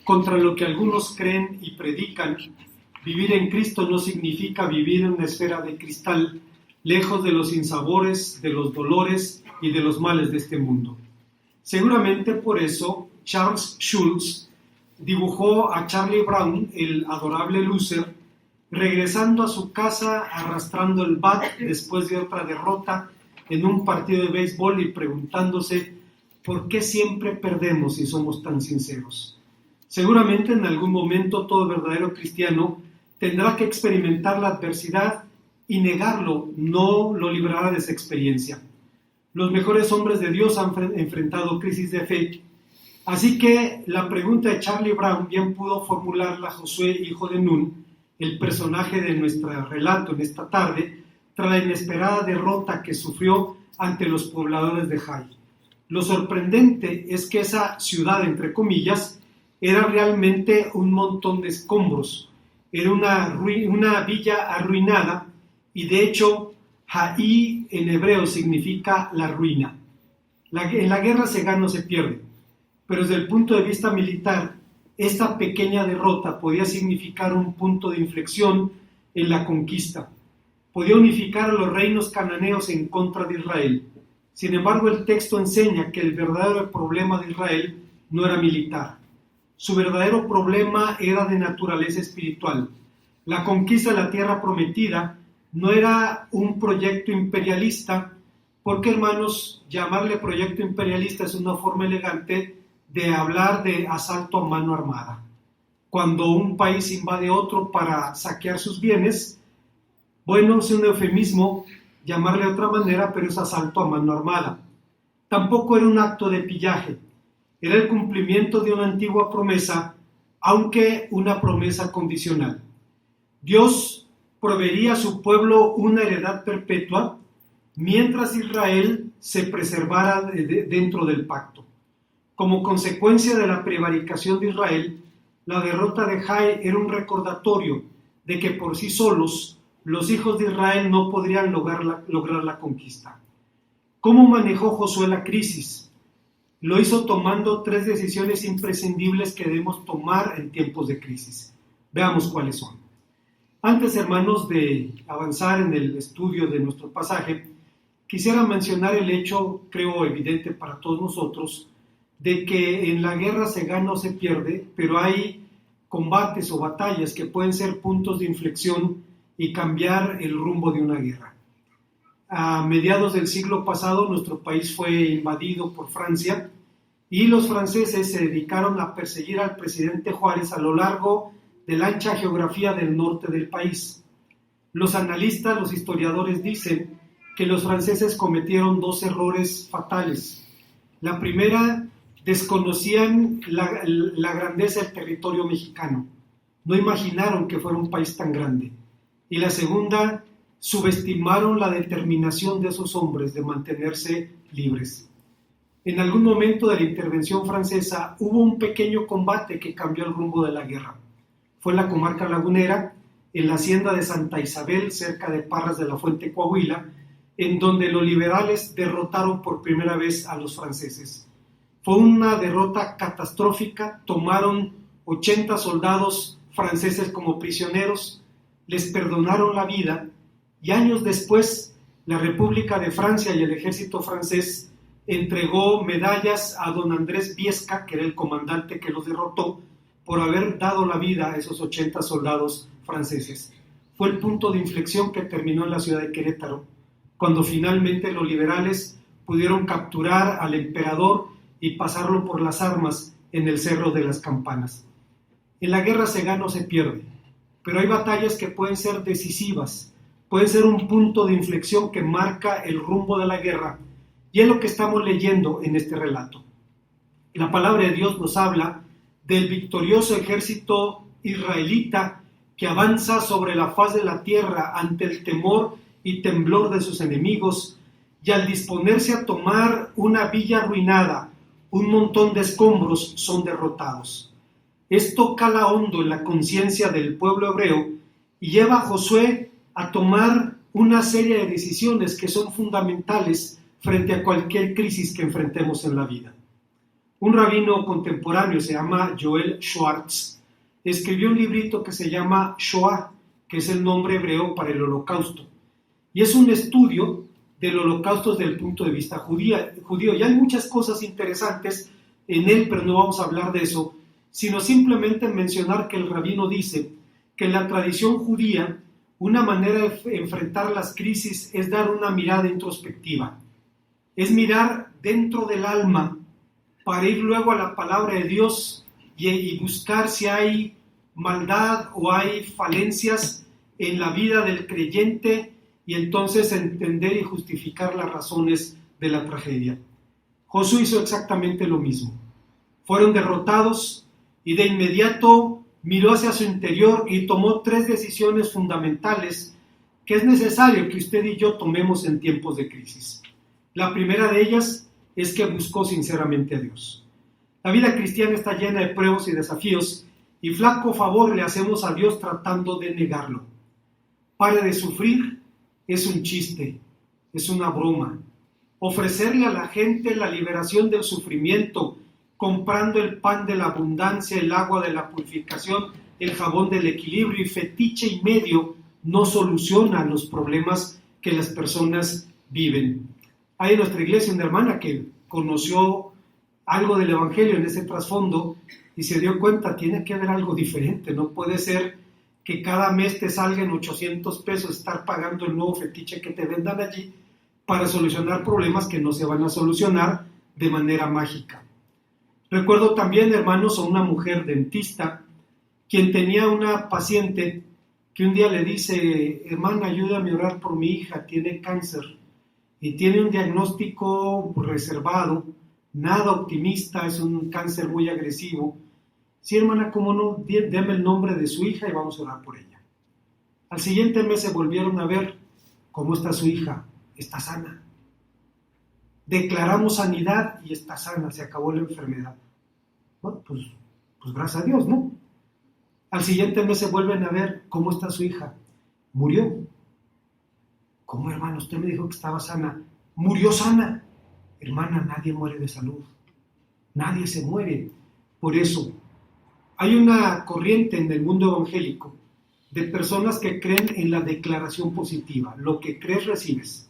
Contra lo que algunos creen y predican, vivir en Cristo no significa vivir en una esfera de cristal, lejos de los sinsabores, de los dolores y de los males de este mundo. Seguramente por eso Charles Schulz dibujó a Charlie Brown, el adorable loser, regresando a su casa arrastrando el bat después de otra derrota en un partido de béisbol y preguntándose ¿por qué siempre perdemos si somos tan sinceros? Seguramente en algún momento todo verdadero cristiano tendrá que experimentar la adversidad y negarlo no lo librará de esa experiencia. Los mejores hombres de Dios han enfrentado crisis de fe. Así que la pregunta de Charlie Brown bien pudo formularla Josué, hijo de Nun, el personaje de nuestro relato en esta tarde, tras la inesperada derrota que sufrió ante los pobladores de Jai. Lo sorprendente es que esa ciudad, entre comillas, era realmente un montón de escombros. Era una villa arruinada y de hecho Jai en hebreo significa la ruina. En la guerra se gana o se pierde, pero desde el punto de vista militar, esta pequeña derrota podía significar un punto de inflexión en la conquista. Podía unificar a los reinos cananeos en contra de Israel. Sin embargo, el texto enseña que el verdadero problema de Israel no era militar. Su verdadero problema era de naturaleza espiritual. La conquista de la tierra prometida no era un proyecto imperialista, porque, hermanos, llamarle proyecto imperialista es una forma elegante de hablar de asalto a mano armada. Cuando un país invade otro para saquear sus bienes, bueno, es un eufemismo llamarle de otra manera, pero es asalto a mano armada. Tampoco era un acto de pillaje, era el cumplimiento de una antigua promesa, aunque una promesa condicional. Dios proveería a su pueblo una heredad perpetua, mientras Israel se preservara dentro del pacto. Como consecuencia de la prevaricación de Israel, la derrota de Jai era un recordatorio de que por sí solos los hijos de Israel no podrían lograr la conquista. ¿Cómo manejó Josué la crisis? Lo hizo tomando 3 decisiones imprescindibles que debemos tomar en tiempos de crisis. Veamos cuáles son. Antes, hermanos, de avanzar en el estudio de nuestro pasaje, quisiera mencionar el hecho, creo evidente para todos nosotros, de que en la guerra se gana o se pierde, pero hay combates o batallas que pueden ser puntos de inflexión y cambiar el rumbo de una guerra. A mediados del siglo pasado, nuestro país fue invadido por Francia y los franceses se dedicaron a perseguir al presidente Juárez a lo largo de la ancha geografía del norte del país. Los analistas, los historiadores dicen que los franceses cometieron 2 errores fatales. La primera, desconocían la grandeza del territorio mexicano. No imaginaron que fuera un país tan grande. Y la segunda, subestimaron la determinación de esos hombres de mantenerse libres. En algún momento de la intervención francesa hubo un pequeño combate que cambió el rumbo de la guerra. Fue en la comarca lagunera, en la hacienda de Santa Isabel, cerca de Parras de la Fuente, Coahuila, en donde los liberales derrotaron por primera vez a los franceses. Fue una derrota catastrófica, tomaron 80 soldados franceses como prisioneros, les perdonaron la vida y años después la República de Francia y el ejército francés entregó medallas a don Andrés Biesca, que era el comandante que los derrotó, por haber dado la vida a esos 80 soldados franceses. Fue el punto de inflexión que terminó en la ciudad de Querétaro, cuando finalmente los liberales pudieron capturar al emperador y pasarlo por las armas en el Cerro de las Campanas. En la guerra se gana o se pierde, pero hay batallas que pueden ser decisivas, pueden ser un punto de inflexión que marca el rumbo de la guerra, y es lo que estamos leyendo en este relato. La palabra de Dios nos habla del victorioso ejército israelita que avanza sobre la faz de la tierra ante el temor y temblor de sus enemigos, y al disponerse a tomar una villa arruinada, un montón de escombros son derrotados. Esto cala hondo en la conciencia del pueblo hebreo y lleva a Josué a tomar una serie de decisiones que son fundamentales frente a cualquier crisis que enfrentemos en la vida. Un rabino contemporáneo, se llama Joel Schwartz, escribió un librito que se llama Shoah, que es el nombre hebreo para el holocausto. Y es un estudio del holocausto desde el punto de vista judío. Y hay muchas cosas interesantes en él, pero no vamos a hablar de eso, sino simplemente mencionar que el rabino dice que en la tradición judía una manera de enfrentar las crisis es dar una mirada introspectiva, es mirar dentro del alma para ir luego a la palabra de Dios y buscar si hay maldad o hay falencias en la vida del creyente y entonces entender y justificar las razones de la tragedia. Josué hizo exactamente lo mismo. Fueron derrotados y de inmediato miró hacia su interior y tomó 3 decisiones fundamentales que es necesario que usted y yo tomemos en tiempos de crisis. La primera de ellas es que buscó sinceramente a Dios. La vida cristiana está llena de pruebas y desafíos y flaco favor le hacemos a Dios tratando de negarlo. Pare de sufrir es un chiste, es una broma. Ofrecerle a la gente la liberación del sufrimiento, comprando el pan de la abundancia, el agua de la purificación, el jabón del equilibrio y fetiche y medio, no soluciona los problemas que las personas viven. Hay en nuestra iglesia una hermana que conoció algo del evangelio en ese trasfondo y se dio cuenta, tiene que haber algo diferente, no puede ser que cada mes te salgan 800 pesos estar pagando el nuevo fetiche que te vendan allí para solucionar problemas que no se van a solucionar de manera mágica. Recuerdo también, hermanos, a una mujer dentista quien tenía una paciente que un día le dice, hermana, ayúdame a orar por mi hija, tiene cáncer y tiene un diagnóstico reservado, nada optimista, es un cáncer muy agresivo. Sí, hermana, cómo no, deme el nombre de su hija y vamos a orar por ella. Al siguiente mes se volvieron a ver, ¿cómo está su hija? Está sana. Declaramos sanidad y está sana, se acabó la enfermedad. Bueno, pues gracias a Dios, ¿no? Al siguiente mes se vuelven a ver, ¿cómo está su hija? Murió. ¿Cómo, hermano? Usted me dijo que estaba sana. Murió sana. Hermana, nadie muere de salud. Nadie se muere. Por eso, hay una corriente en el mundo evangélico de personas que creen en la declaración positiva. Lo que crees, recibes.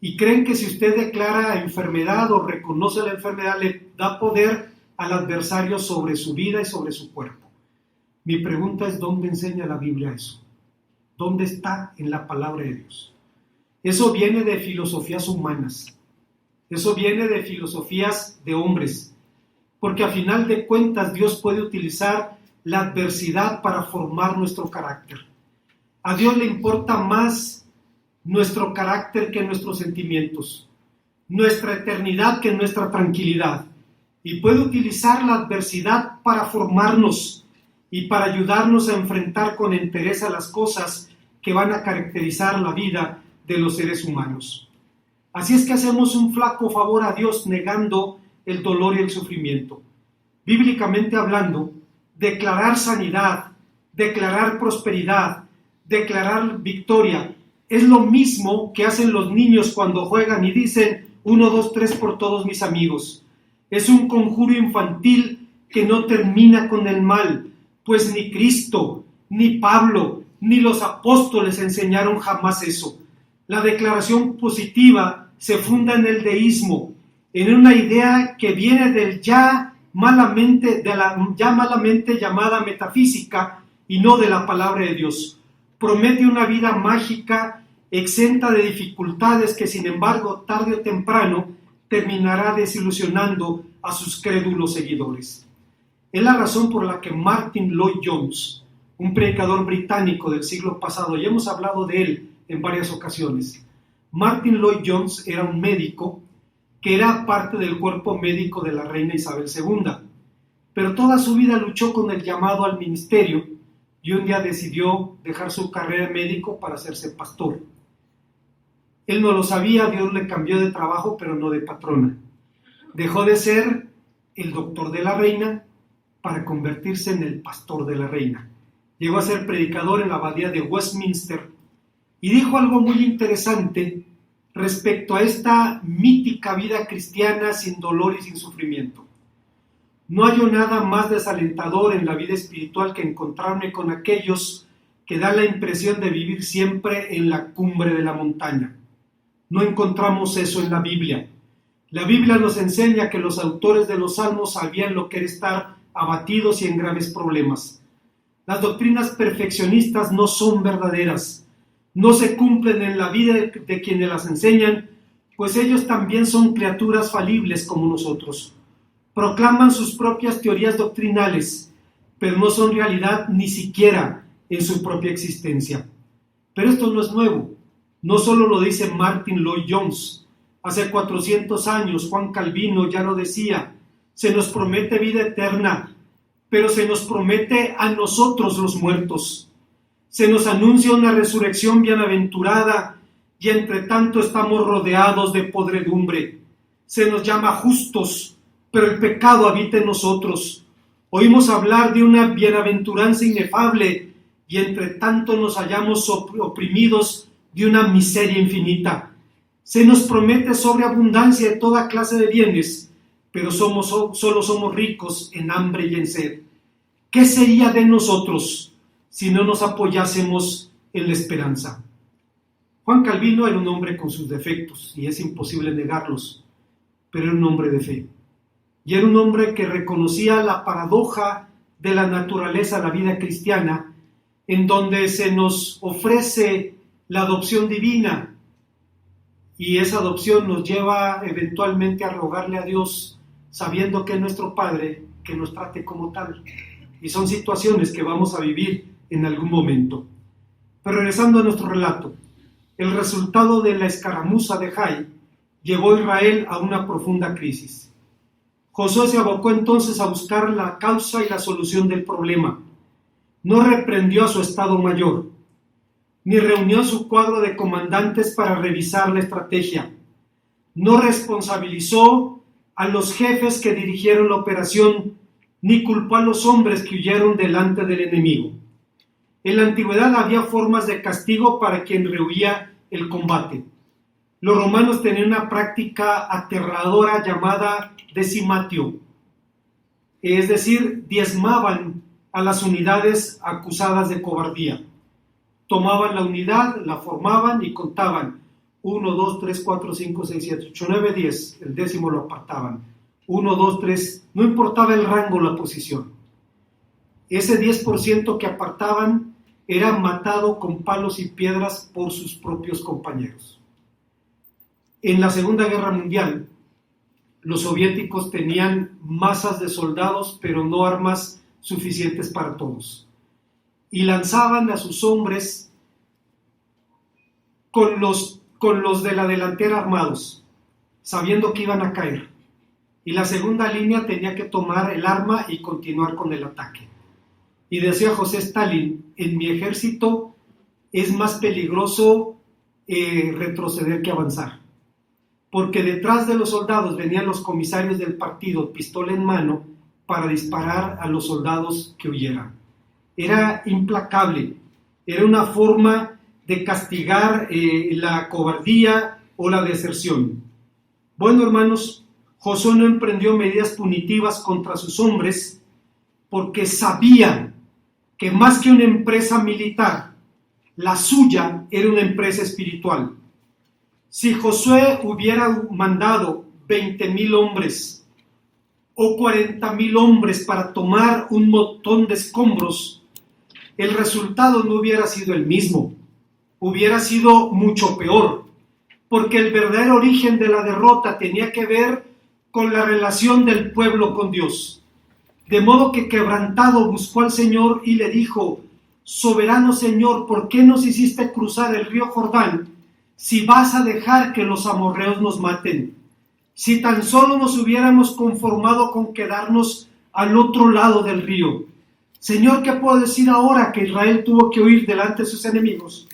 Y creen que si usted declara enfermedad o reconoce la enfermedad, le da poder al adversario sobre su vida y sobre su cuerpo. Mi pregunta es, ¿dónde enseña la Biblia eso? ¿Dónde está en la palabra de Dios? Eso viene de filosofías humanas. Eso viene de filosofías de hombres. Porque a final de cuentas Dios puede utilizar la adversidad para formar nuestro carácter. A Dios le importa más nuestro carácter que nuestros sentimientos, nuestra eternidad que nuestra tranquilidad. Y puede utilizar la adversidad para formarnos y para ayudarnos a enfrentar con entereza las cosas que van a caracterizar la vida de los seres humanos. Así es que hacemos un flaco favor a Dios negando el dolor y el sufrimiento. Bíblicamente hablando, declarar sanidad, declarar prosperidad, declarar victoria, es lo mismo que hacen los niños cuando juegan y dicen 1, 2, 3 por todos mis amigos. Es un conjuro infantil que no termina con el mal, pues ni Cristo, ni Pablo, ni los apóstoles enseñaron jamás eso. La declaración positiva se funda en el deísmo, en una idea que viene del ya malamente llamada metafísica y no de la palabra de Dios. Promete una vida mágica, exenta de dificultades que sin embargo tarde o temprano terminará desilusionando a sus crédulos seguidores. Es la razón por la que Martyn Lloyd-Jones, un predicador británico del siglo pasado, y hemos hablado de él en varias ocasiones. Martyn Lloyd-Jones era un médico que era parte del cuerpo médico de la reina Isabel II, pero toda su vida luchó con el llamado al ministerio y un día decidió dejar su carrera de médico para hacerse pastor. Él no lo sabía, Dios le cambió de trabajo, pero no de patrona. Dejó de ser el doctor de la reina para convertirse en el pastor de la reina. Llegó a ser predicador en la abadía de Westminster y dijo algo muy interesante respecto a esta mítica vida cristiana sin dolor y sin sufrimiento. No hallo nada más desalentador en la vida espiritual que encontrarme con aquellos que dan la impresión de vivir siempre en la cumbre de la montaña. No encontramos eso en la Biblia. La Biblia nos enseña que los autores de los salmos sabían lo que era estar abatidos y en graves problemas. Las doctrinas perfeccionistas no son verdaderas, no se cumplen en la vida de quienes las enseñan, pues ellos también son criaturas falibles como nosotros. Proclaman sus propias teorías doctrinales, pero no son realidad ni siquiera en su propia existencia. Pero esto no es nuevo, no solo lo dice Martin Lloyd-Jones. Hace 400 años Juan Calvino ya lo decía: se nos promete vida eterna, pero se nos promete a nosotros los muertos. Se nos anuncia una resurrección bienaventurada y entre tanto estamos rodeados de podredumbre. Se nos llama justos, pero el pecado habita en nosotros. Oímos hablar de una bienaventuranza inefable y entre tanto nos hallamos oprimidos de una miseria infinita. Se nos promete sobreabundancia de toda clase de bienes, pero solo somos ricos en hambre y en sed. ¿Qué sería de nosotros si no nos apoyásemos en la esperanza? Juan Calvino era un hombre con sus defectos, y es imposible negarlos, pero era un hombre de fe. Y era un hombre que reconocía la paradoja de la naturaleza de la vida cristiana, en donde se nos ofrece la adopción divina, y esa adopción nos lleva eventualmente a rogarle a Dios, sabiendo que es nuestro Padre, que nos trate como tal. Y son situaciones que vamos a vivir en algún momento. Pero regresando a nuestro relato, el resultado de la escaramuza de Jai llevó a Israel a una profunda crisis. Josué se abocó entonces a buscar la causa y la solución del problema. No reprendió a su estado mayor, ni reunió su cuadro de comandantes para revisar la estrategia. No responsabilizó a los jefes que dirigieron la operación, ni culpó a los hombres que huyeron delante del enemigo. En la antigüedad había formas de castigo para quien rehuía el combate. Los romanos tenían una práctica aterradora llamada decimatio, es decir, diezmaban a las unidades acusadas de cobardía. Tomaban la unidad, la formaban y contaban 1, 2, 3, 4, 5, 6, 7, 8, 9, 10, el décimo lo apartaban. 1, 2, 3, no importaba el rango, la posición. Ese 10% que apartaban era matado con palos y piedras por sus propios compañeros. En la Segunda Guerra Mundial, los soviéticos tenían masas de soldados, pero no armas suficientes para todos. Y lanzaban a sus hombres con los de la delantera armados, sabiendo que iban a caer. Y la segunda línea tenía que tomar el arma y continuar con el ataque. Y decía José Stalin: en mi ejército es más peligroso retroceder que avanzar, porque detrás de los soldados venían los comisarios del partido, pistola en mano, para disparar a los soldados que huyeran. Era implacable, era una forma de castigar la cobardía o la deserción. Bueno, hermanos, Josué no emprendió medidas punitivas contra sus hombres porque sabía que más que una empresa militar, la suya era una empresa espiritual. Si Josué hubiera mandado 20,000 hombres o 40,000 hombres para tomar un montón de escombros, el resultado no hubiera sido el mismo, hubiera sido mucho peor, porque el verdadero origen de la derrota tenía que ver con la relación del pueblo con Dios. De modo que quebrantado buscó al Señor y le dijo: soberano Señor, ¿por qué nos hiciste cruzar el río Jordán si vas a dejar que los amorreos nos maten? Si tan solo nos hubiéramos conformado con quedarnos al otro lado del río. Señor, ¿qué puedo decir ahora que Israel tuvo que huir delante de sus enemigos?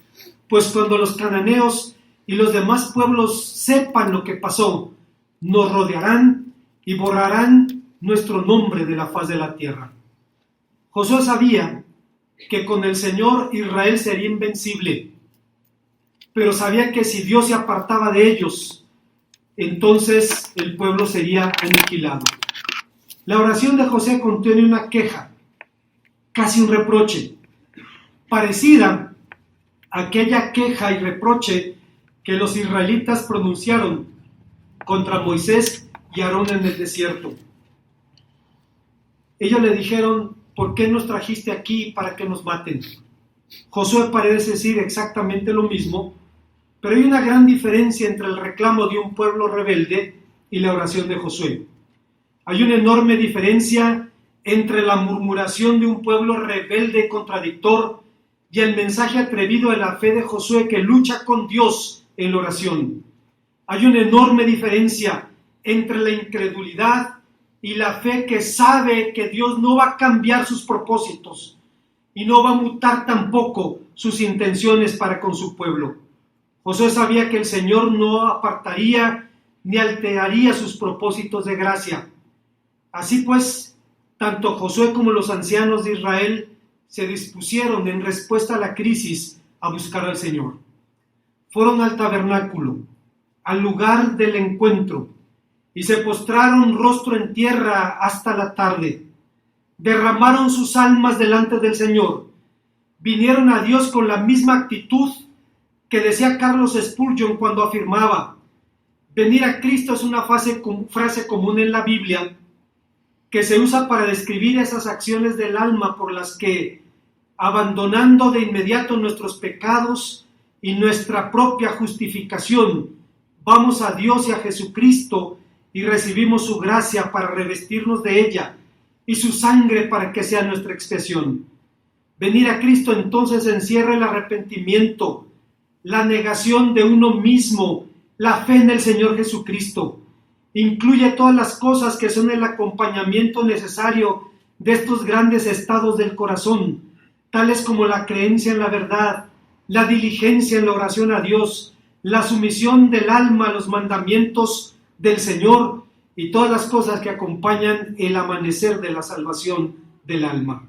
Pues cuando los cananeos y los demás pueblos sepan lo que pasó, nos rodearán y borrarán nuestro nombre de la faz de la tierra. Josué sabía que con el Señor Israel sería invencible, pero sabía que si Dios se apartaba de ellos, entonces el pueblo sería aniquilado. La oración de José contiene una queja, casi un reproche, parecida a aquella queja y reproche que los israelitas pronunciaron contra Moisés y Aarón en el desierto. Ellos le dijeron: ¿por qué nos trajiste aquí para que nos maten? Josué parece decir exactamente lo mismo, pero hay una gran diferencia entre el reclamo de un pueblo rebelde y la oración de Josué. Hay una enorme diferencia entre la murmuración de un pueblo rebelde y contradictor y el mensaje atrevido de la fe de Josué, que lucha con Dios en la oración. Hay una enorme diferencia entre la incredulidad y la fe que sabe que Dios no va a cambiar sus propósitos y no va a mutar tampoco sus intenciones para con su pueblo. Josué sabía que el Señor no apartaría ni alteraría sus propósitos de gracia. Así pues, tanto Josué como los ancianos de Israel se dispusieron en respuesta a la crisis a buscar al Señor. Fueron al tabernáculo, al lugar del encuentro, y se postraron rostro en tierra hasta la tarde. Derramaron sus almas delante del Señor. Vinieron a Dios con la misma actitud que decía Carlos Spurgeon cuando afirmaba: venir a Cristo es una frase común en la Biblia que se usa para describir esas acciones del alma por las que, abandonando de inmediato nuestros pecados y nuestra propia justificación, vamos a Dios y a Jesucristo y recibimos su gracia para revestirnos de ella y su sangre para que sea nuestra expiación. Venir a Cristo entonces encierra el arrepentimiento, la negación de uno mismo, la fe en el Señor Jesucristo. Incluye todas las cosas que son el acompañamiento necesario de estos grandes estados del corazón, tales como la creencia en la verdad, la diligencia en la oración a Dios, la sumisión del alma a los mandamientos del Señor y todas las cosas que acompañan el amanecer de la salvación del alma.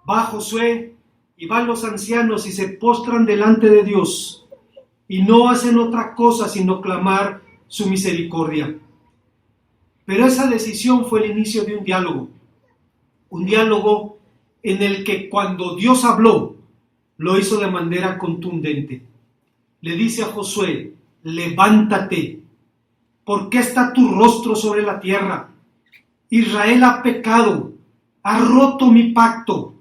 Va Josué y van los ancianos y se postran delante de Dios y no hacen otra cosa sino clamar su misericordia. Pero esa decisión fue el inicio de un diálogo en el que cuando Dios habló, lo hizo de manera contundente. Le dice a Josué: levántate, ¿por qué está tu rostro sobre la tierra? Israel ha pecado, ha roto mi pacto,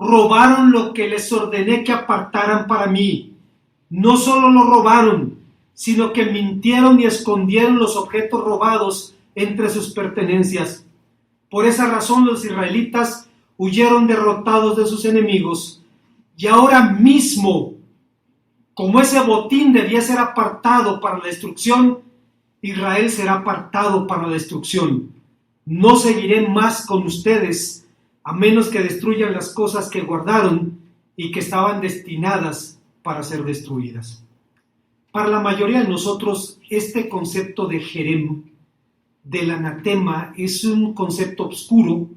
robaron lo que les ordené que apartaran para mí. No solo lo robaron, sino que mintieron y escondieron los objetos robados entre sus pertenencias. Por esa razón los israelitas huyeron derrotados de sus enemigos, y ahora mismo, como ese botín debía ser apartado para la destrucción, Israel será apartado para la destrucción. No seguiré más con ustedes, a menos que destruyan las cosas que guardaron y que estaban destinadas para ser destruidas. Para la mayoría de nosotros, este concepto de Jerem, del anatema, es un concepto oscuro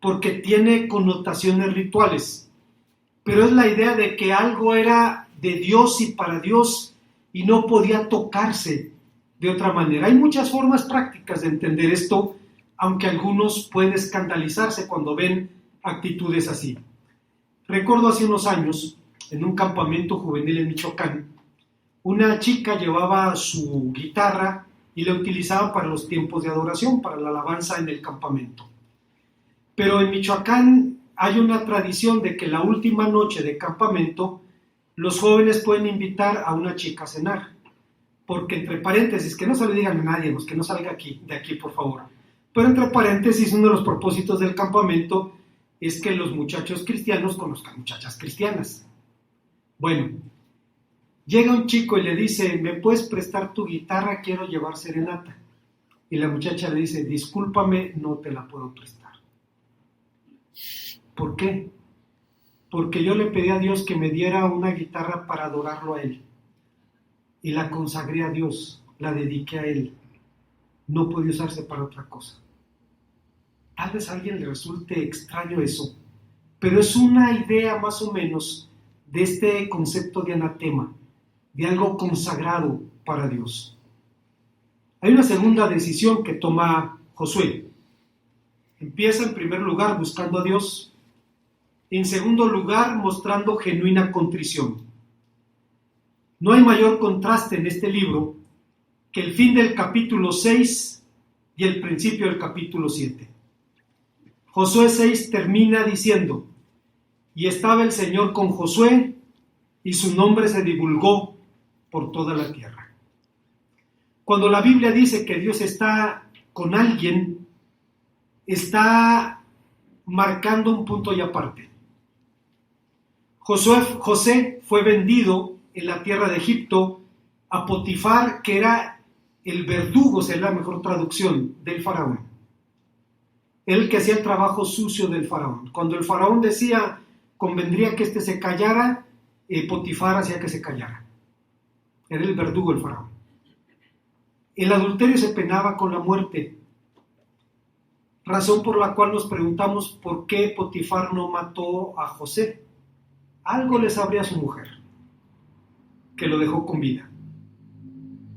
porque tiene connotaciones rituales, pero es la idea de que algo era de Dios y para Dios y no podía tocarse de otra manera. Hay muchas formas prácticas de entender esto, aunque algunos pueden escandalizarse cuando ven actitudes así. Recuerdo hace unos años, en un campamento juvenil en Michoacán, una chica llevaba su guitarra y la utilizaba para los tiempos de adoración, para la alabanza en el campamento. Pero en Michoacán hay una tradición de que la última noche de campamento los jóvenes pueden invitar a una chica a cenar. Porque entre paréntesis, que no se lo digan a nadie, que no salga de aquí por favor. Pero entre paréntesis, uno de los propósitos del campamento es que los muchachos cristianos conozcan muchachas cristianas. Bueno, llega un chico y le dice: ¿me puedes prestar tu guitarra? Quiero llevar serenata. Y la muchacha le dice: discúlpame, no te la puedo prestar. ¿Por qué? Porque yo le pedí a Dios que me diera una guitarra para adorarlo a Él. Y la consagré a Dios, la dediqué a Él. No puede usarse para otra cosa. Tal vez a alguien le resulte extraño eso, pero es una idea más o menos de este concepto de anatema, de algo consagrado para Dios. Hay una segunda decisión que toma Josué. Empieza en primer lugar buscando a Dios, en segundo lugar mostrando genuina contrición. No hay mayor contraste en este libro que el fin del capítulo 6 y el principio del capítulo 7. Josué 6 termina diciendo: y estaba el Señor con Josué, y su nombre se divulgó por toda la tierra. Cuando la Biblia dice que Dios está con alguien, está marcando un punto y aparte. José fue vendido en la tierra de Egipto a Potifar, que era el verdugo, sería la mejor traducción, del faraón. El que hacía el trabajo sucio del faraón. Cuando el faraón decía, convendría que éste se callara, Potifar hacía que se callara. Era el verdugo del faraón. El adulterio se penaba con la muerte, razón por la cual nos preguntamos por qué Potifar no mató a José. Algo le sabría a su mujer, que lo dejó con vida.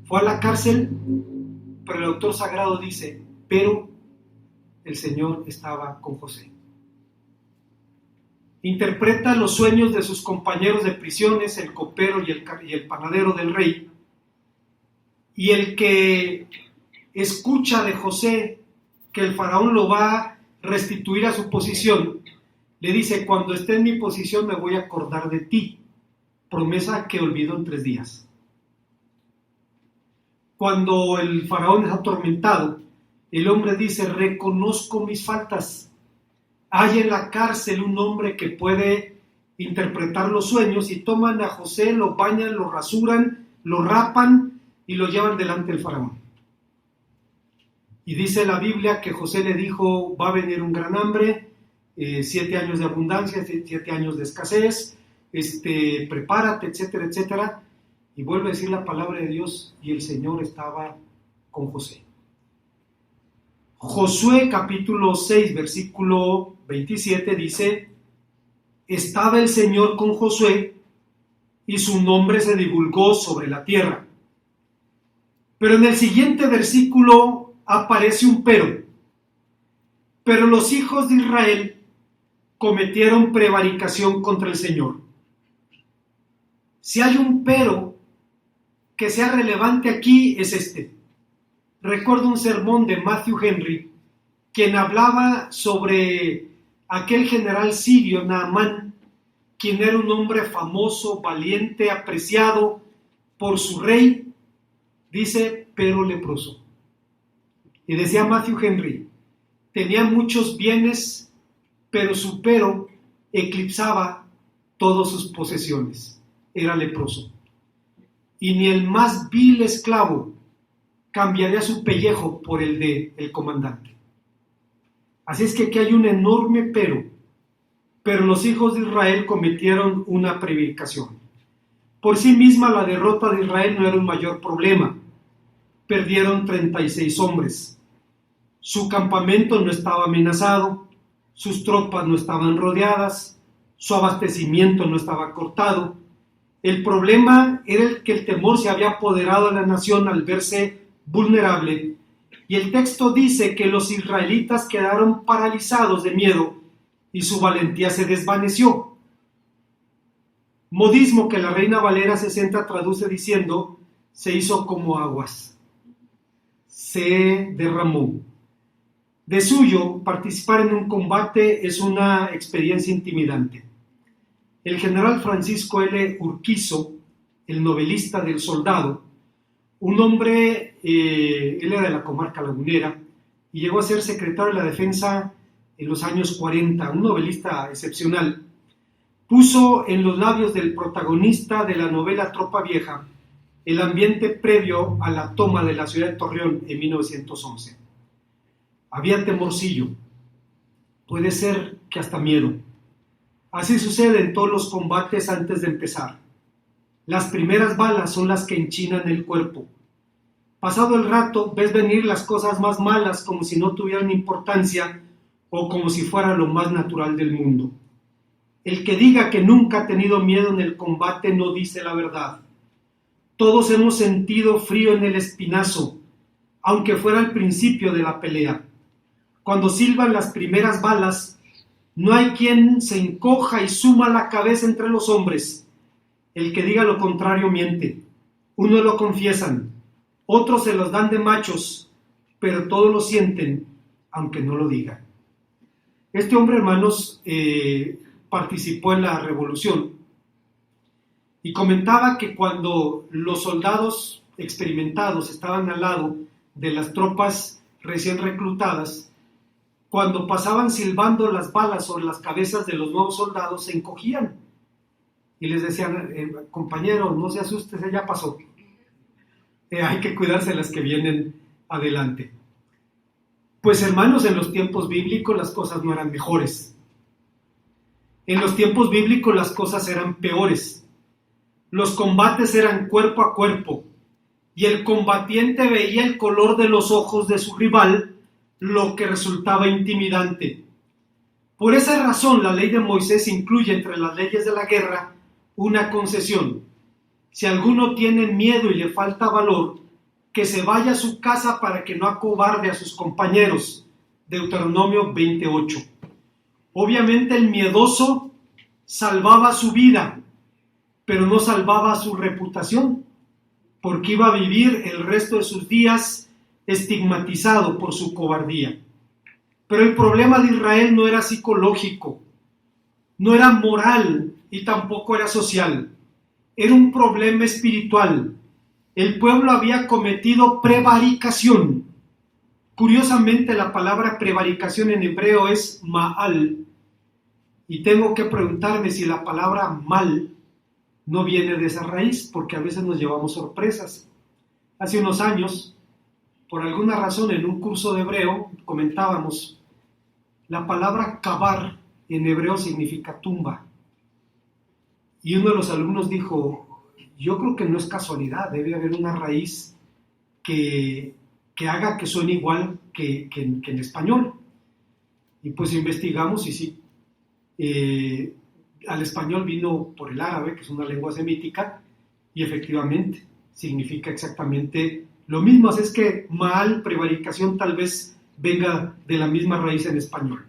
Fue a la cárcel, pero el autor sagrado dice, pero el Señor estaba con José. Interpreta los sueños de sus compañeros de prisiones, el copero y el panadero del rey, y el que escucha de José que el faraón lo va a restituir a su posición, le dice, cuando esté en mi posición me voy a acordar de ti, promesa que olvidó en 3 días. Cuando el faraón es atormentado, el hombre dice, reconozco mis faltas. Hay en la cárcel un hombre que puede interpretar los sueños, y toman a José, lo bañan, lo rasuran, lo rapan y lo llevan delante del faraón. Y dice la Biblia que José le dijo, va a venir un gran hambre, 7 años de abundancia, 7 años de escasez, prepárate, etcétera, etcétera. Y vuelve a decir la palabra de Dios, y el Señor estaba con José. Josué capítulo 6, versículo 27 dice, estaba el Señor con Josué, y su nombre se divulgó sobre la tierra. Pero en el siguiente versículo aparece un pero. Pero los hijos de Israel cometieron prevaricación contra el Señor. Si hay un pero que sea relevante aquí, es este. Recuerdo un sermón de Matthew Henry, quien hablaba sobre aquel general sirio, Naamán, quien era un hombre famoso, valiente, apreciado por su rey, dice, pero leproso. Y decía Matthew Henry, tenía muchos bienes, pero su pero eclipsaba todas sus posesiones. Era leproso. Y ni el más vil esclavo cambiaría su pellejo por el del comandante. Así es que aquí hay un enorme pero los hijos de Israel cometieron una prevaricación. Por sí misma la derrota de Israel no era un mayor problema. Perdieron 36 hombres. Su campamento no estaba amenazado, sus tropas no estaban rodeadas, su abastecimiento no estaba cortado. El problema era que el temor se había apoderado de la nación al verse vulnerable, y el texto dice que los israelitas quedaron paralizados de miedo y su valentía se desvaneció. Modismo que la Reina Valera 60 traduce diciendo, se hizo como aguas, se derramó. De suyo, participar en un combate es una experiencia intimidante. El general Francisco L. Urquizo, el novelista del Soldado, un hombre, él era de la comarca lagunera, y llegó a ser secretario de la Defensa en los años 40, un novelista excepcional, puso en los labios del protagonista de la novela Tropa Vieja el ambiente previo a la toma de la ciudad de Torreón en 1911. Había temorcillo, puede ser que hasta miedo. Así sucede en todos los combates antes de empezar. Las primeras balas son las que enchinan el cuerpo. Pasado el rato, ves venir las cosas más malas como si no tuvieran importancia o como si fuera lo más natural del mundo. El que diga que nunca ha tenido miedo en el combate no dice la verdad. Todos hemos sentido frío en el espinazo, aunque fuera al principio de la pelea. Cuando silban las primeras balas, no hay quien se encoja y suma la cabeza entre los hombres. El que diga lo contrario miente. Unos lo confiesan, otros se los dan de machos, pero todos lo sienten, aunque no lo digan. Este hombre, hermanos, participó en la revolución y comentaba que cuando los soldados experimentados estaban al lado de las tropas recién reclutadas, cuando pasaban silbando las balas sobre las cabezas de los nuevos soldados, se encogían y les decían, compañero, no se asuste, ya pasó. Hay que cuidarse de las que vienen adelante. Pues hermanos, en los tiempos bíblicos las cosas no eran mejores. En los tiempos bíblicos las cosas eran peores. Los combates eran cuerpo a cuerpo y el combatiente veía el color de los ojos de su rival, lo que resultaba intimidante. Por esa razón la ley de Moisés incluye entre las leyes de la guerra una concesión. Si alguno tiene miedo y le falta valor, que se vaya a su casa para que no acobarde a sus compañeros. Deuteronomio 28. Obviamente el miedoso salvaba su vida, pero no salvaba su reputación, porque iba a vivir el resto de sus días estigmatizado por su cobardía. Pero el problema de Israel no era psicológico, no era moral y tampoco era social. Era un problema espiritual. El pueblo había cometido prevaricación. Curiosamente, la palabra prevaricación en hebreo es ma'al. Y tengo que preguntarme si la palabra mal no viene de esa raíz, porque a veces nos llevamos sorpresas. Hace unos años, por alguna razón, en un curso de hebreo, comentábamos, la palabra kabar en hebreo significa tumba. Y uno de los alumnos dijo, yo creo que no es casualidad, debe haber una raíz que haga que suene igual que en español. Y pues investigamos y sí, al español vino por el árabe, que es una lengua semítica, y efectivamente significa exactamente lo mismo. Así es que mal, prevaricación, tal vez venga de la misma raíz en español.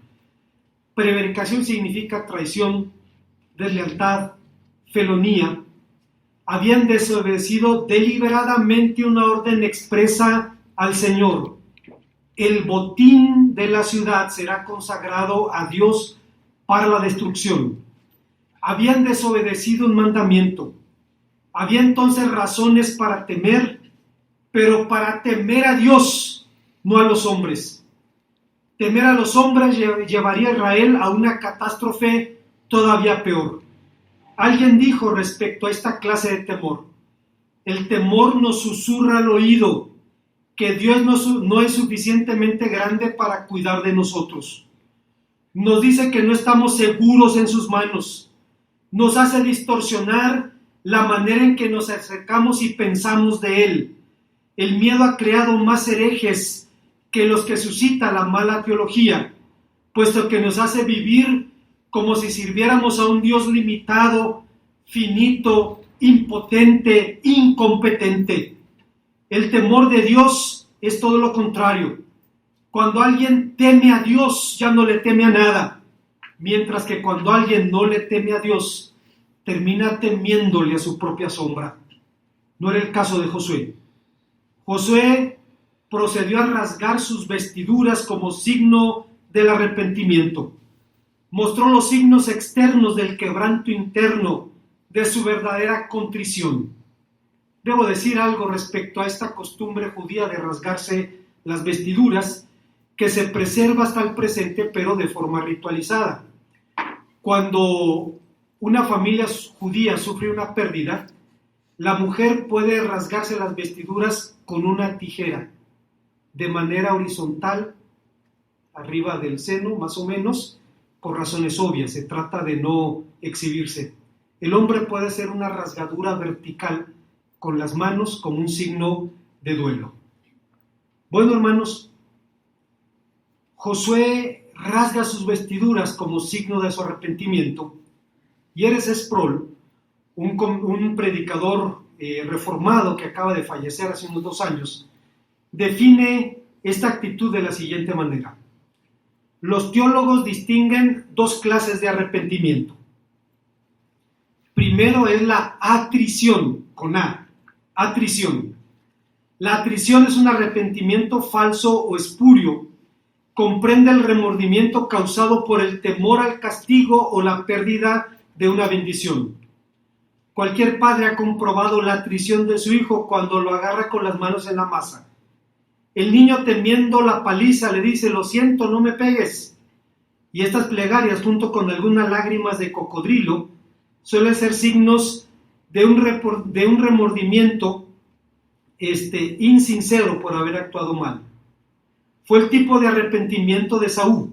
Prevaricación significa traición, deslealtad, felonía. Habían desobedecido deliberadamente una orden expresa al Señor. El botín de la ciudad será consagrado a Dios para la destrucción. Habían desobedecido un mandamiento. Había entonces razones para temer, pero para temer a Dios, no a los hombres. Temer a los hombres llevaría a Israel a una catástrofe todavía peor. Alguien dijo respecto a esta clase de temor, el temor nos susurra al oído que Dios no es suficientemente grande para cuidar de nosotros. Nos dice que no estamos seguros en sus manos. Nos hace distorsionar la manera en que nos acercamos y pensamos de Él. El miedo ha creado más herejes que los que suscita la mala teología, puesto que nos hace vivir como si sirviéramos a un Dios limitado, finito, impotente, incompetente. El temor de Dios es todo lo contrario. Cuando alguien teme a Dios, ya no le teme a nada, mientras que cuando alguien no le teme a Dios, termina temiéndole a su propia sombra. No era el caso de Josué. Josué procedió a rasgar sus vestiduras como signo del arrepentimiento. Mostró los signos externos del quebranto interno, de su verdadera contrición. Debo decir algo respecto a esta costumbre judía de rasgarse las vestiduras, que se preserva hasta el presente, pero de forma ritualizada. Cuando una familia judía sufre una pérdida, la mujer puede rasgarse las vestiduras con una tijera, de manera horizontal, arriba del seno, más o menos, por razones obvias, se trata de no exhibirse. El hombre puede hacer una rasgadura vertical con las manos como un signo de duelo. Bueno, hermanos, Josué rasga sus vestiduras como signo de su arrepentimiento, y R.C. Sproul, un predicador reformado que acaba de fallecer hace unos 2 años, define esta actitud de la siguiente manera. Los teólogos distinguen dos clases de arrepentimiento. Primero es la atrición, con A, atrición. La atrición es un arrepentimiento falso o espurio. Comprende el remordimiento causado por el temor al castigo o la pérdida de una bendición. Cualquier padre ha comprobado la atrición de su hijo cuando lo agarra con las manos en la masa. El niño, temiendo la paliza, le dice: lo siento, no me pegues. Y estas plegarias, junto con algunas lágrimas de cocodrilo, suelen ser signos de un remordimiento insincero por haber actuado mal. Fue el tipo de arrepentimiento de Saúl.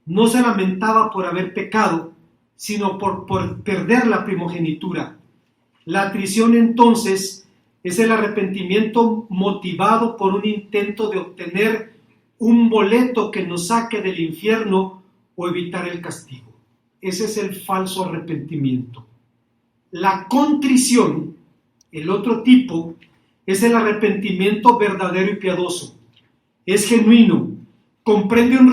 No se lamentaba por haber pecado, sino por perder la primogenitura. La atrición, entonces, es el arrepentimiento motivado por un intento de obtener un boleto que nos saque del infierno o evitar el castigo. Ese es el falso arrepentimiento. La contrición, el otro tipo, es el arrepentimiento verdadero y piadoso. Es genuino, comprende un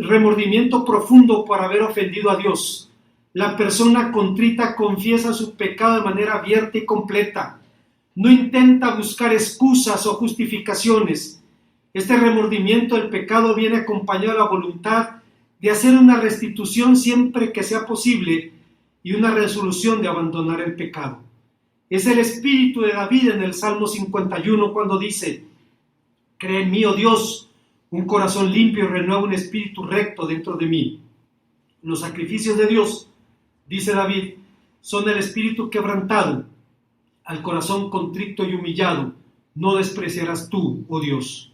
remordimiento profundo por haber ofendido a Dios. La persona contrita confiesa su pecado de manera abierta y completa. No intenta buscar excusas o justificaciones. Este remordimiento del pecado viene acompañado de la voluntad de hacer una restitución siempre que sea posible y una resolución de abandonar el pecado. Es el espíritu de David en el Salmo 51 cuando dice: crea en mí, oh Dios, un corazón limpio y renueva un espíritu recto dentro de mí. Los sacrificios de Dios, dice David, son el espíritu quebrantado. Al corazón contrito y humillado no despreciarás tú, oh Dios.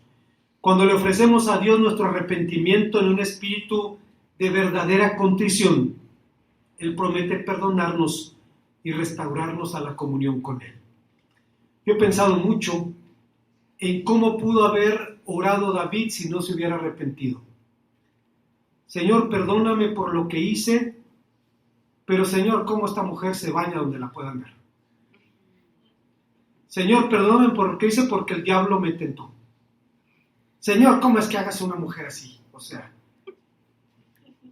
Cuando le ofrecemos a Dios nuestro arrepentimiento en un espíritu de verdadera contrición, Él promete perdonarnos y restaurarnos a la comunión con Él. Yo he pensado mucho en cómo pudo haber orado David si no se hubiera arrepentido. Señor, perdóname por lo que hice, pero Señor, ¿cómo esta mujer se baña donde la puedan ver? Señor, perdóname por lo que hice porque el diablo me tentó. Señor, ¿cómo es que hagas una mujer así? O sea,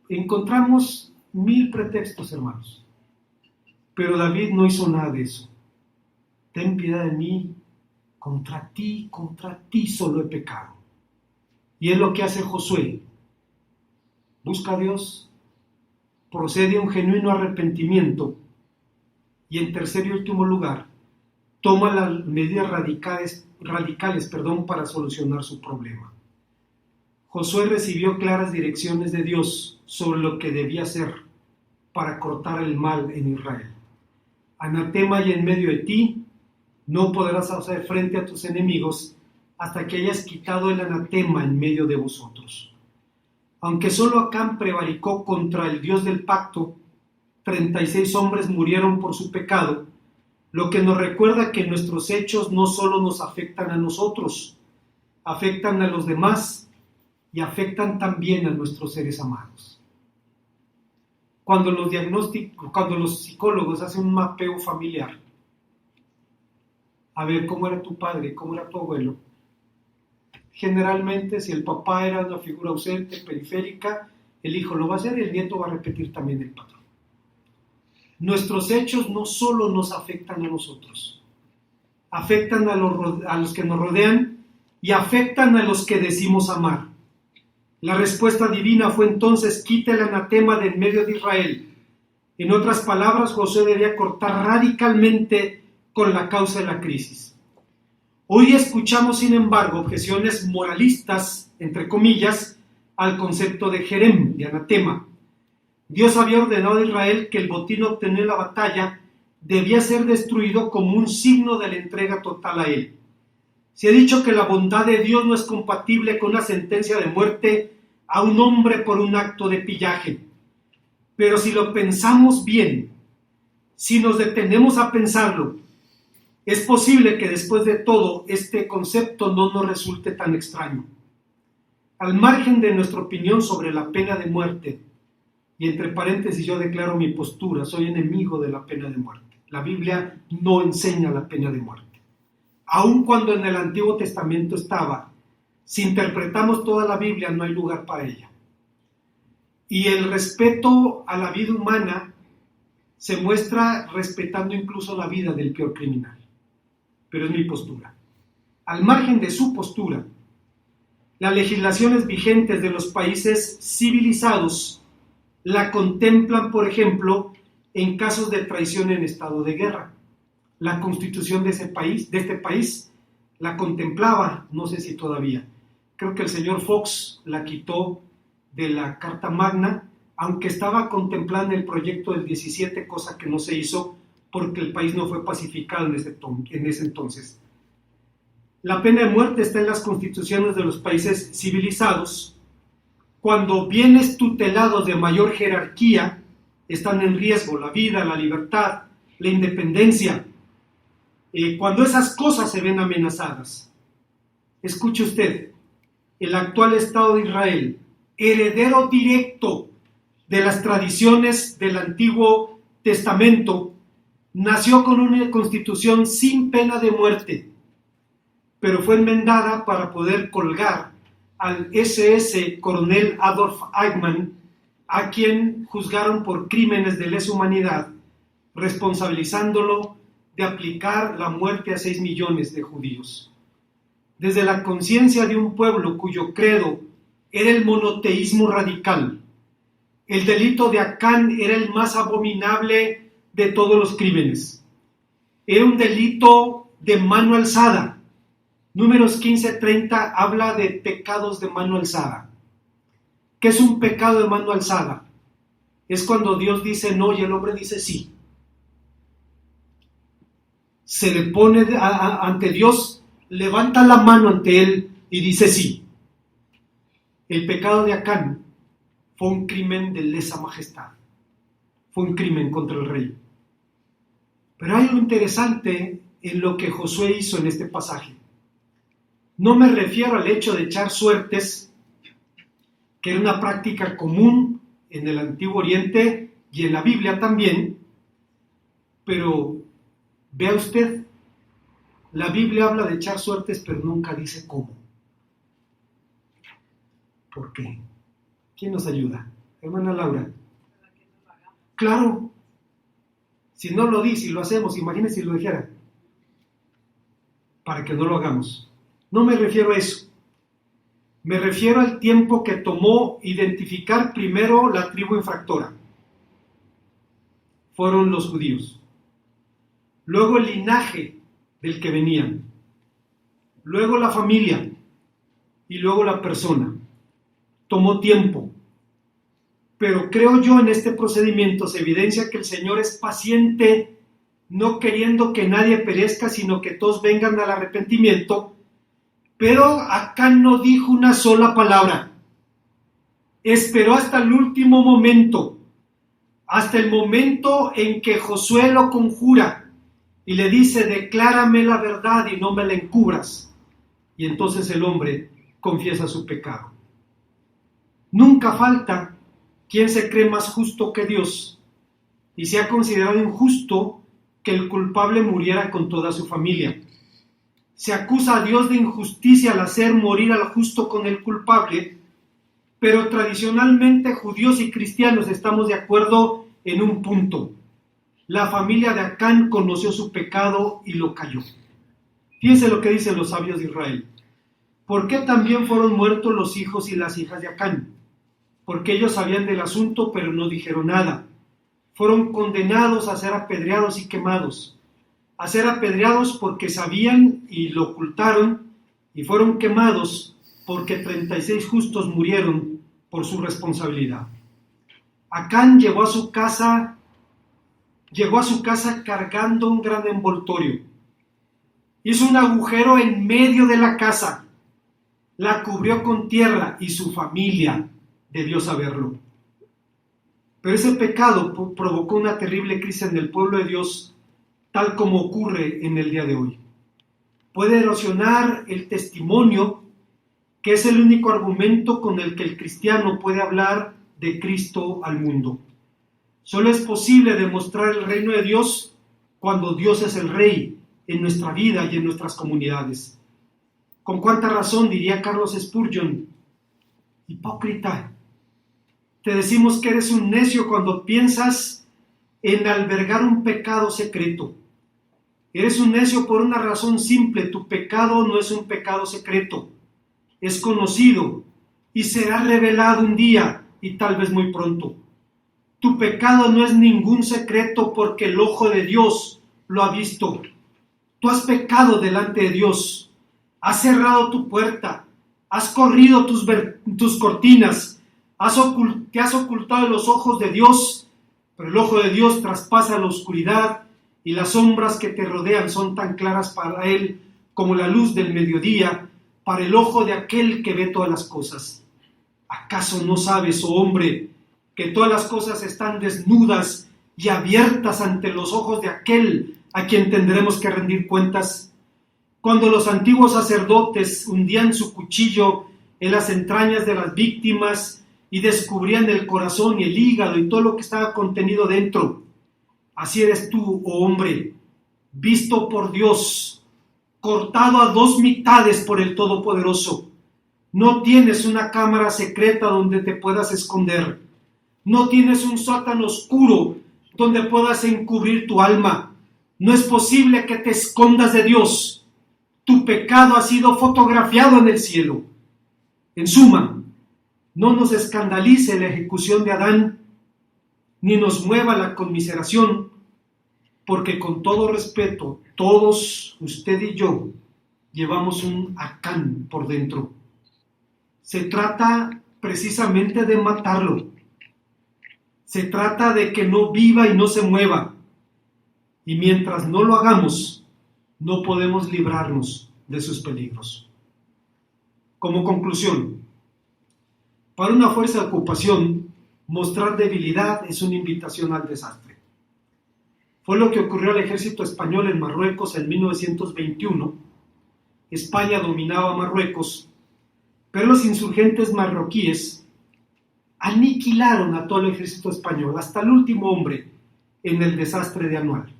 encontramos 1000 pretextos, hermanos. Pero David no hizo nada de eso. Ten piedad de mí, contra ti solo he pecado. Y es lo que hace Josué. Busca a Dios, procede a un genuino arrepentimiento y en tercer y último lugar, toma las medidas radicales, para solucionar su problema. Josué recibió claras direcciones de Dios sobre lo que debía hacer para cortar el mal en Israel. Anatema hay en medio de ti, no podrás hacer frente a tus enemigos hasta que hayas quitado el anatema en medio de vosotros. Aunque solo Acán prevaricó contra el Dios del pacto, 36 hombres murieron por su pecado, lo que nos recuerda que nuestros hechos no solo nos afectan a nosotros, afectan a los demás y afectan también a nuestros seres amados. Cuando los psicólogos hacen un mapeo familiar, a ver cómo era tu padre, cómo era tu abuelo, generalmente si el papá era una figura ausente, periférica, el hijo lo va a hacer y el nieto va a repetir también el patrón. Nuestros hechos no solo nos afectan a nosotros, afectan a los que nos rodean y afectan a los que decimos amar. La respuesta divina fue entonces: quita el anatema de en medio de Israel. En otras palabras, Josué debía cortar radicalmente con la causa de la crisis. Hoy escuchamos, sin embargo, objeciones moralistas, entre comillas, al concepto de jerem, de anatema. Dios había ordenado a Israel que el botín obtenido en la batalla debía ser destruido como un signo de la entrega total a Él. Se ha dicho que la bondad de Dios no es compatible con una sentencia de muerte a un hombre por un acto de pillaje. Pero si lo pensamos bien, si nos detenemos a pensarlo, es posible que después de todo este concepto no nos resulte tan extraño. Al margen de nuestra opinión sobre la pena de muerte, y entre paréntesis yo declaro mi postura, soy enemigo de la pena de muerte. La Biblia no enseña la pena de muerte. Aun cuando en el Antiguo Testamento estaba, si interpretamos toda la Biblia no hay lugar para ella. Y el respeto a la vida humana se muestra respetando incluso la vida del peor criminal. Pero es mi postura. Al margen de su postura, las legislaciones vigentes de los países civilizados la contemplan, por ejemplo, en casos de traición en estado de guerra. La constitución de este país, la contemplaba, no sé si todavía. Creo que el señor Fox la quitó de la Carta Magna, aunque estaba contemplando el proyecto del 17, cosa que no se hizo porque el país no fue pacificado en ese entonces. La pena de muerte está en las constituciones de los países civilizados. Cuando bienes tutelados de mayor jerarquía están en riesgo, la vida, la libertad, la independencia, cuando esas cosas se ven amenazadas. Escuche usted, el actual Estado de Israel, heredero directo de las tradiciones del Antiguo Testamento, nació con una constitución sin pena de muerte, pero fue enmendada para poder colgar al SS coronel Adolf Eichmann, a quien juzgaron por crímenes de lesa humanidad, responsabilizándolo de aplicar la muerte a 6 millones de judíos. Desde la conciencia de un pueblo cuyo credo era el monoteísmo radical, el delito de Acán era el más abominable de todos los crímenes. Era un delito de mano alzada. Números 15:30 habla de pecados de mano alzada. ¿Qué es un pecado de mano alzada? Es cuando Dios dice no y el hombre dice sí. Se le pone ante Dios, levanta la mano ante él y dice sí. El pecado de Acán fue un crimen de lesa majestad. Fue un crimen contra el rey. Pero hay algo interesante en lo que Josué hizo en este pasaje. No me refiero al hecho de echar suertes, que era una práctica común en el Antiguo Oriente y en la Biblia también, pero vea usted, la Biblia habla de echar suertes, pero nunca dice cómo. ¿Por qué? ¿Quién nos ayuda? Hermana Laura. Claro. Si no lo dice y lo hacemos, imagínense si lo dijera. Para que no lo hagamos. No me refiero a eso. Me refiero al tiempo que tomó identificar primero la tribu infractora. Fueron los judíos. Luego el linaje del que venían. Luego la familia. Y luego la persona. Tomó tiempo. Pero creo yo en este procedimiento se evidencia que el Señor es paciente, no queriendo que nadie perezca, sino que todos vengan al arrepentimiento. Pero Acán no dijo una sola palabra. Esperó hasta el último momento, hasta el momento en que Josué lo conjura y le dice, declárame la verdad y no me la encubras. Y entonces el hombre confiesa su pecado. Nunca falta quien se cree más justo que Dios y se ha considerado injusto que el culpable muriera con toda su familia. Se acusa a Dios de injusticia al hacer morir al justo con el culpable, pero tradicionalmente judíos y cristianos estamos de acuerdo en un punto. La familia de Acán conoció su pecado y lo calló. Fíjense lo que dicen los sabios de Israel. ¿Por qué también fueron muertos los hijos y las hijas de Acán? Porque ellos sabían del asunto, pero no dijeron nada. Fueron condenados a ser apedreados y quemados. A ser apedreados porque sabían y lo ocultaron, y fueron quemados porque 36 justos murieron por su responsabilidad. Acán llegó a su casa cargando un gran envoltorio. Hizo un agujero en medio de la casa, la cubrió con tierra y su familia debió saberlo. Pero ese pecado provocó una terrible crisis en el pueblo de Dios, tal como ocurre en el día de hoy. Puede erosionar el testimonio, que es el único argumento con el que el cristiano puede hablar de Cristo al mundo. Solo es posible demostrar el reino de Dios cuando Dios es el Rey en nuestra vida y en nuestras comunidades. ¿Con cuánta razón diría Carlos Spurgeon? Hipócrita, Te decimos que eres un necio cuando piensas en albergar un pecado secreto. Eres un necio por una razón simple: tu pecado no es un pecado secreto, es conocido y será revelado un día, y tal vez muy pronto. Tu pecado no es ningún secreto porque el ojo de Dios lo ha visto. Tú has pecado delante de Dios, has cerrado tu puerta, has corrido tus cortinas, te has ocultado de los ojos de Dios, pero el ojo de Dios traspasa la oscuridad y las sombras que te rodean son tan claras para Él como la luz del mediodía para el ojo de aquel que ve todas las cosas. ¿Acaso no sabes, oh hombre, que todas las cosas están desnudas y abiertas ante los ojos de aquel a quien tendremos que rendir cuentas? Cuando los antiguos sacerdotes hundían su cuchillo en las entrañas de las víctimas y descubrían el corazón y el hígado y todo lo que estaba contenido dentro, así eres tú, oh hombre, visto por Dios, cortado a dos mitades por el Todopoderoso. No tienes una cámara secreta donde te puedas esconder. No tienes un sótano oscuro donde puedas encubrir tu alma. No es posible que te escondas de Dios. Tu pecado ha sido fotografiado en el cielo. En suma, no nos escandalice la ejecución de Adán, ni nos mueva la conmiseración, porque con todo respeto, todos, usted y yo, llevamos un Acán por dentro. Se trata precisamente de matarlo. Se trata de que no viva y no se mueva. Y mientras no lo hagamos, no podemos librarnos de sus peligros. Como conclusión, para una fuerza de ocupación, mostrar debilidad es una invitación al desastre. Fue lo que ocurrió al ejército español en Marruecos en 1921. España dominaba Marruecos, pero los insurgentes marroquíes aniquilaron a todo el ejército español, hasta el último hombre, en el desastre de Anual.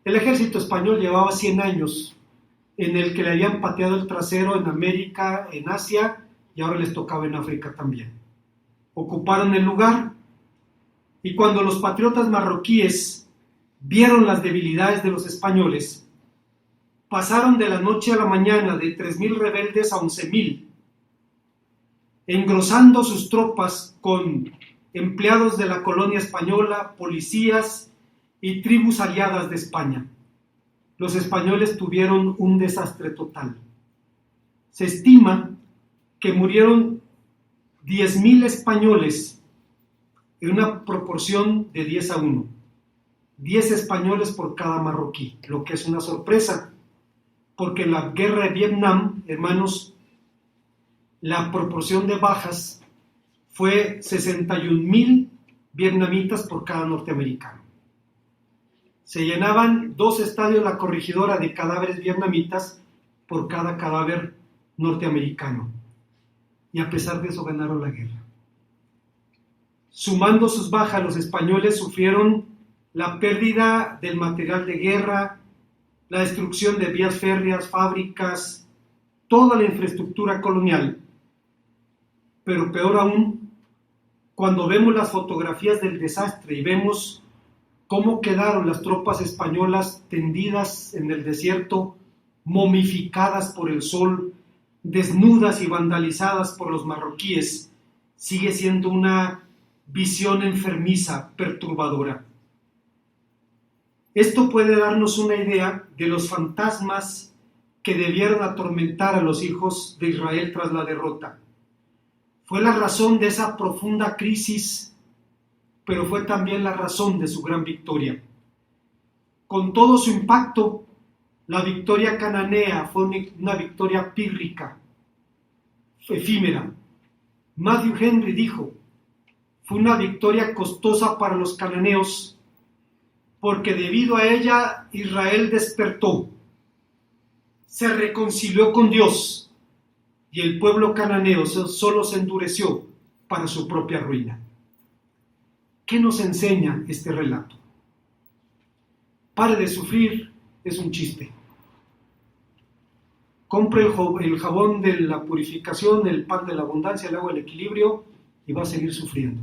El ejército español llevaba 100 años en el que le habían pateado el trasero en América, en Asia, y ahora les tocaba en África también. Ocuparon el lugar, y cuando los patriotas marroquíes vieron las debilidades de los españoles, pasaron de la noche a la mañana de 3.000 rebeldes a 11.000, engrosando sus tropas con empleados de la colonia española, policías y tribus aliadas de España. Los españoles tuvieron un desastre total. Se estima que murieron 10.000 españoles en una proporción de 10-1. 10 españoles por cada marroquí, lo que es una sorpresa, porque en la guerra de Vietnam, hermanos, la proporción de bajas fue 61.000 vietnamitas por cada norteamericano. Se llenaban 2 estadios La Corregidora de cadáveres vietnamitas por cada cadáver norteamericano. Y a pesar de eso ganaron la guerra. Sumando sus bajas, los españoles sufrieron la pérdida del material de guerra, la destrucción de vías férreas, fábricas, toda la infraestructura colonial. Pero peor aún, cuando vemos las fotografías del desastre y vemos cómo quedaron las tropas españolas tendidas en el desierto, momificadas por el sol, desnudas y vandalizadas por los marroquíes, sigue siendo una visión enfermiza, perturbadora. Esto puede darnos una idea de los fantasmas que debieron atormentar a los hijos de Israel tras la derrota. Fue la razón de esa profunda crisis, pero fue también la razón de su gran victoria. Con todo su impacto, la victoria cananea fue una victoria pírrica, efímera. Matthew Henry dijo: fue una victoria costosa para los cananeos, porque debido a ella Israel despertó, se reconcilió con Dios, y el pueblo cananeo solo se endureció para su propia ruina. ¿Qué nos enseña este relato? Pare de sufrir, es un chiste. Compre el jabón de la purificación, el pan de la abundancia, el agua del equilibrio, y va a seguir sufriendo.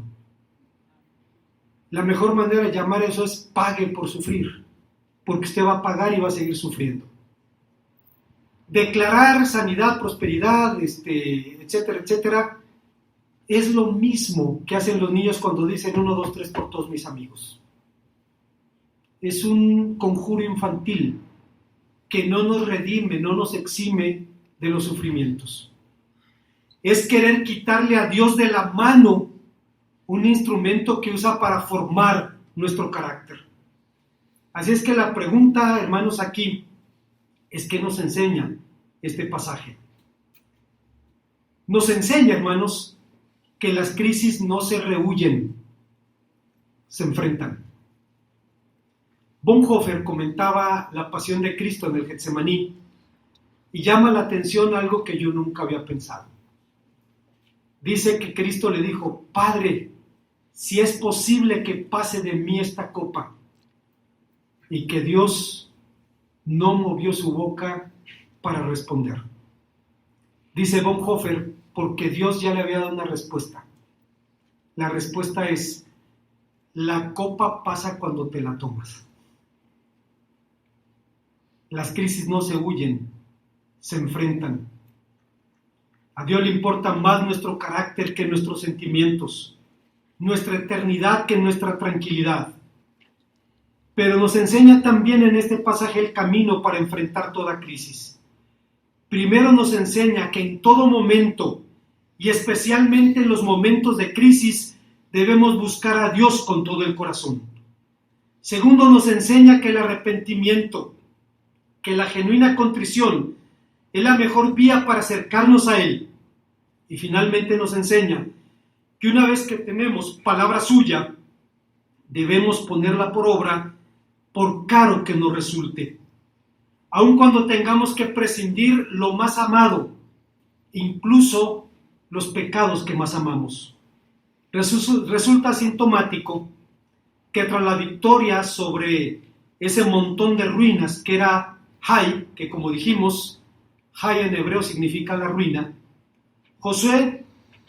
La mejor manera de llamar eso es pague por sufrir, porque usted va a pagar y va a seguir sufriendo. Declarar sanidad, prosperidad, etcétera, etcétera, es lo mismo que hacen los niños cuando dicen 1, 2, 3 por todos mis amigos. Es un conjuro infantil que no nos redime, no nos exime de los sufrimientos. Es querer quitarle a Dios de la mano un instrumento que usa para formar nuestro carácter. Así es que la pregunta, hermanos, aquí es ¿qué nos enseña este pasaje? Nos enseña, hermanos, que las crisis no se rehuyen, se enfrentan. Bonhoeffer comentaba la pasión de Cristo en el Getsemaní y llama la atención algo que yo nunca había pensado. Dice que Cristo le dijo: Padre, si es posible que pase de mí esta copa, y que Dios no movió su boca para responder. Dice Bonhoeffer, porque Dios ya le había dado una respuesta. La respuesta es: la copa pasa cuando te la tomas. Las crisis no se huyen, se enfrentan. A Dios le importa más nuestro carácter que nuestros sentimientos, nuestra eternidad que nuestra tranquilidad. Pero nos enseña también en este pasaje el camino para enfrentar toda crisis. Primero nos enseña que en todo momento, y especialmente en los momentos de crisis, debemos buscar a Dios con todo el corazón. Segundo, nos enseña que el arrepentimiento, que la genuina contrición es la mejor vía para acercarnos a Él. Y finalmente nos enseña que una vez que tenemos palabra suya, debemos ponerla por obra, por caro que nos resulte. Aun cuando tengamos que prescindir lo más amado, incluso los pecados que más amamos. Resulta sintomático que tras la victoria sobre ese montón de ruinas que era Hai, que como dijimos, Hai en hebreo significa la ruina, Josué,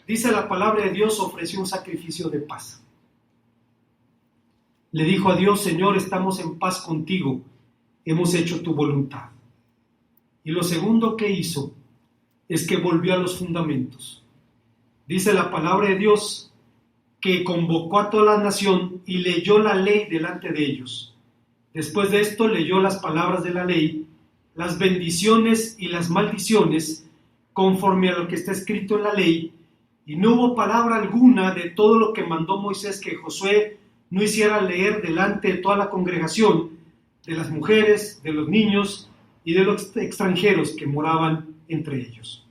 dice la palabra de Dios, ofreció un sacrificio de paz. Le dijo a Dios: Señor, estamos en paz contigo, hemos hecho tu voluntad. Y lo segundo que hizo es que volvió a los fundamentos. Dice la palabra de Dios que convocó a toda la nación y leyó la ley delante de ellos. Después de esto leyó las palabras de la ley, las bendiciones y las maldiciones, conforme a lo que está escrito en la ley, y no hubo palabra alguna de todo lo que mandó Moisés que Josué no hiciera leer delante de toda la congregación, de las mujeres, de los niños y de los extranjeros que moraban entre ellos.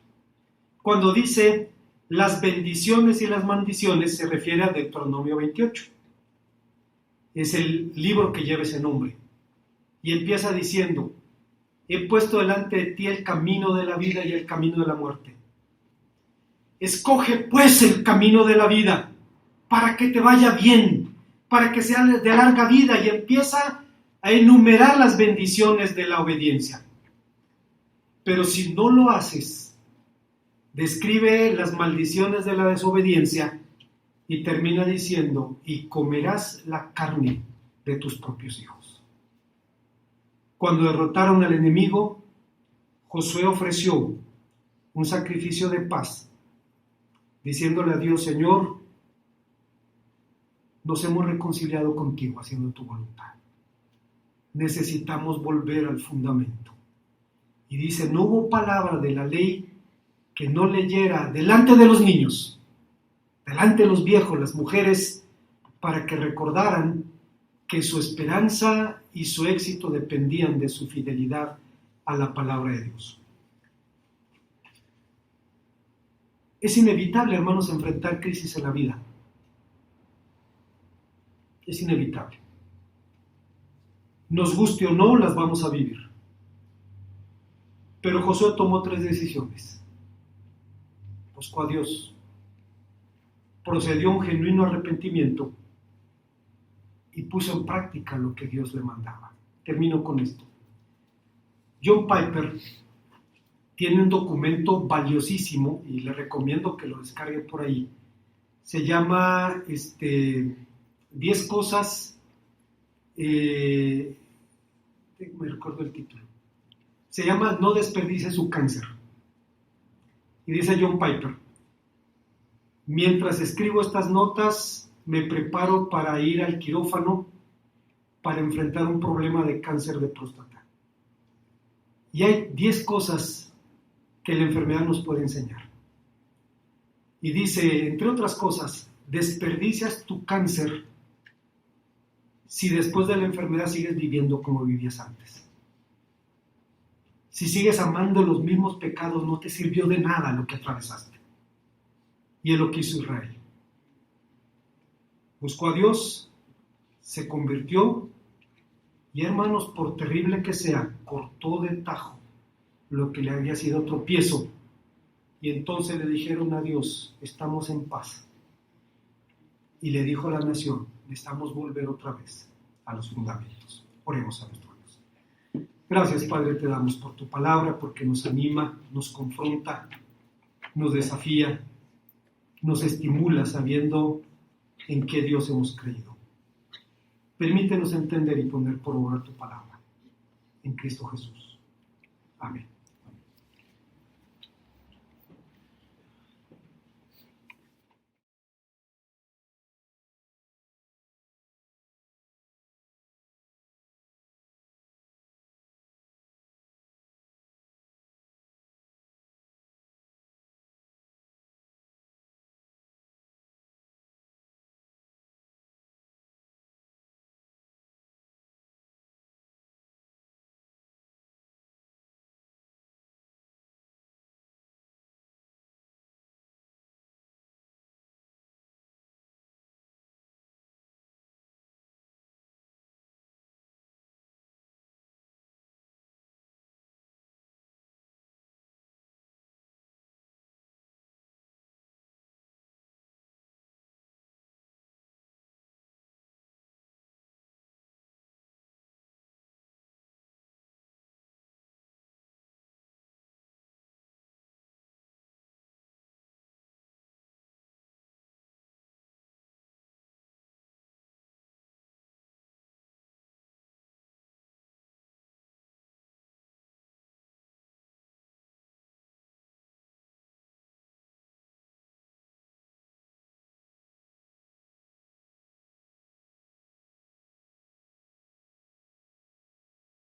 Cuando dice las bendiciones y las maldiciones, se refiere a Deuteronomio 28. Es el libro que lleva ese nombre. Y empieza diciendo: he puesto delante de ti el camino de la vida y el camino de la muerte. Escoge pues el camino de la vida para que te vaya bien, para que sea de larga vida, y empieza a enumerar las bendiciones de la obediencia. Pero si no lo haces, describe las maldiciones de la desobediencia y termina diciendo: y comerás la carne de tus propios hijos. Cuando derrotaron al enemigo, Josué ofreció un sacrificio de paz, diciéndole a Dios: Señor, nos hemos reconciliado contigo haciendo tu voluntad. Necesitamos volver al fundamento. Y dice: no hubo palabra de la ley que no leyera delante de los niños, delante de los viejos, las mujeres, para que recordaran que su esperanza y su éxito dependían de su fidelidad a la palabra de Dios. Es inevitable, hermanos, enfrentar crisis en la vida. Es inevitable. Nos guste o no, las vamos a vivir. Pero Josué tomó 3 decisiones. Buscó a Dios, procedió a un genuino arrepentimiento y puso en práctica lo que Dios le mandaba. Termino con esto. John Piper tiene un documento valiosísimo y le recomiendo que lo descargue por ahí. Se llama 10 cosas, me recuerdo el título. Se llama No desperdicie su cáncer. Y dice John Piper: mientras escribo estas notas, me preparo para ir al quirófano para enfrentar un problema de cáncer de próstata. Y hay 10 cosas que la enfermedad nos puede enseñar. Y dice, entre otras cosas, desperdicias tu cáncer si después de la enfermedad sigues viviendo como vivías antes. Si sigues amando los mismos pecados, no te sirvió de nada lo que atravesaste. Y es lo que hizo Israel. Buscó a Dios, se convirtió, y hermanos, por terrible que sea, cortó de tajo lo que le había sido tropiezo. Y entonces le dijeron a Dios, estamos en paz. Y le dijo a la nación, necesitamos volver otra vez a los fundamentos. Oremos a nuestro Dios. Gracias, Padre, te damos por tu palabra, porque nos anima, nos confronta, nos desafía, nos estimula sabiendo en qué Dios hemos creído. Permítenos entender y poner por obra tu palabra. En Cristo Jesús. Amén.